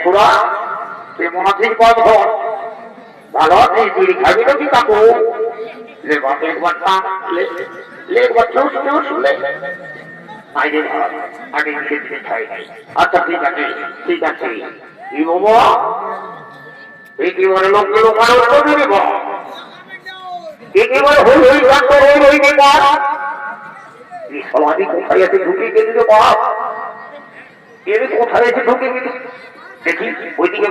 খুড়া কেমন আছিস বন্ধন? ভালো আছিস? বিড়ি খাবি নাকি কাকু? একবার শুনলে আচ্ছা ঠিক আছে ঠিক আছে। কি বাবা একেবারে লোককে লোকার দেব একেবারে হই হই ডাক্তার হই হই বেকার সমাধি কোথায় আছে ঢুকে গেলি রে বাপ? এর কোথায় আছে ঢুকে গেলি? দেখি ওইদিকে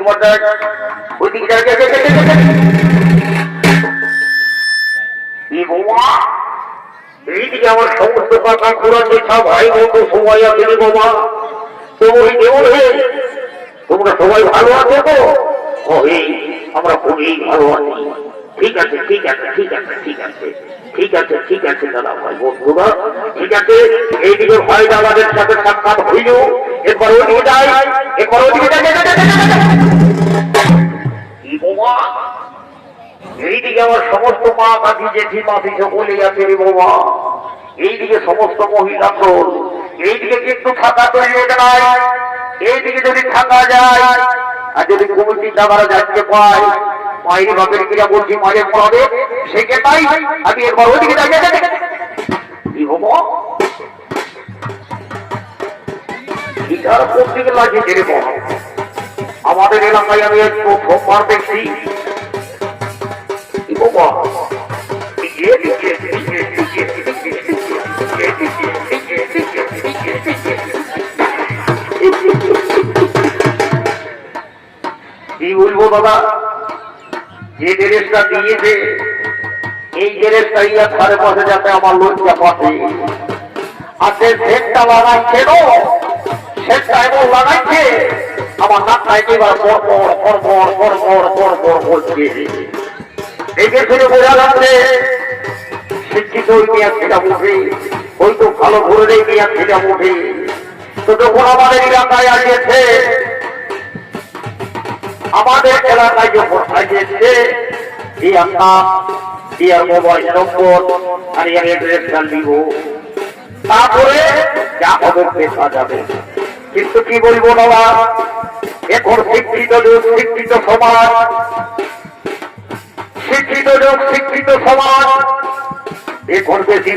ওইদিকে এইদিকে আমার সমস্ত কাকা ঘোরা দেখা ভাই বন্ধু সবাই আছে রে বাবা। তো ওই কেমন হে তোমরা সবাই ভালো আছো তো? আমরা খুবই ভালো আছি। ঠিক আছে ঠিক আছে ঠিক আছে ঠিক আছে ঠিক আছে ঠিক আছে দাদা ভাই বন্ধুরা ঠিক আছে। এইদিকে ভাই দাদাদের সাথে সাক্ষাৎ হইল। এরপর ওইদিকে যাই এরপর ওইদিকে এইদিকে আমার সমস্ত মা কাকি জেঠি মাফি সকলে আছে রে বাবা। এইদিকে সমস্ত মহিলা দল। এইদিকে কিন্তু থাকা তৈরি নাই। এইদিকে যদি থাকা যায় আর যদি কমিটি টাকারা যাচ্ছে পায় মায়ের বাপের কিনা বলছি মায়ের পড়াবে সেকে তাই আমি একবার ওইদিকে কি হবো গিটার কোন দিকে লাগিয়েছে রে বাবা? আমাদের এলাকায় আমি প্রথমবার দেখছি কি বাবা কি বলবো দাদা যে ড্রেসটা দিয়েছে এই ড্রেসটা ইয়া ধারে পাশে যাতে আমার লজ্জা পাতে আর যে সেটটা লাগাচ্ছে সেটটা এমন লাগাচ্ছে আমার নাকটা একেবারে বলছে। দেখে শুনে বোঝা যাচ্ছে শিক্ষিত ওই মেয়াদ ছেটা মুঠে ওই তো ভালো ঘুরে এই মেয়াদ ছেটা মুঠে। তো যখন আমাদের এলাকায় আসিয়েছে আমাদের এলাকায় যখন আসিয়েছে ইয়ার নাম ইয়ার মোবাইল নম্বর আর ইয়ার অ্যাড্রেসটা দিব তারপরে যা হবে দেখা যাবে। কিন্তু কি বলবো বাবা এখন শিক্ষিত যুগ শিক্ষিত সমাজ শিক্ষিত যুগ শিক্ষিত সমাজ এখন বেশি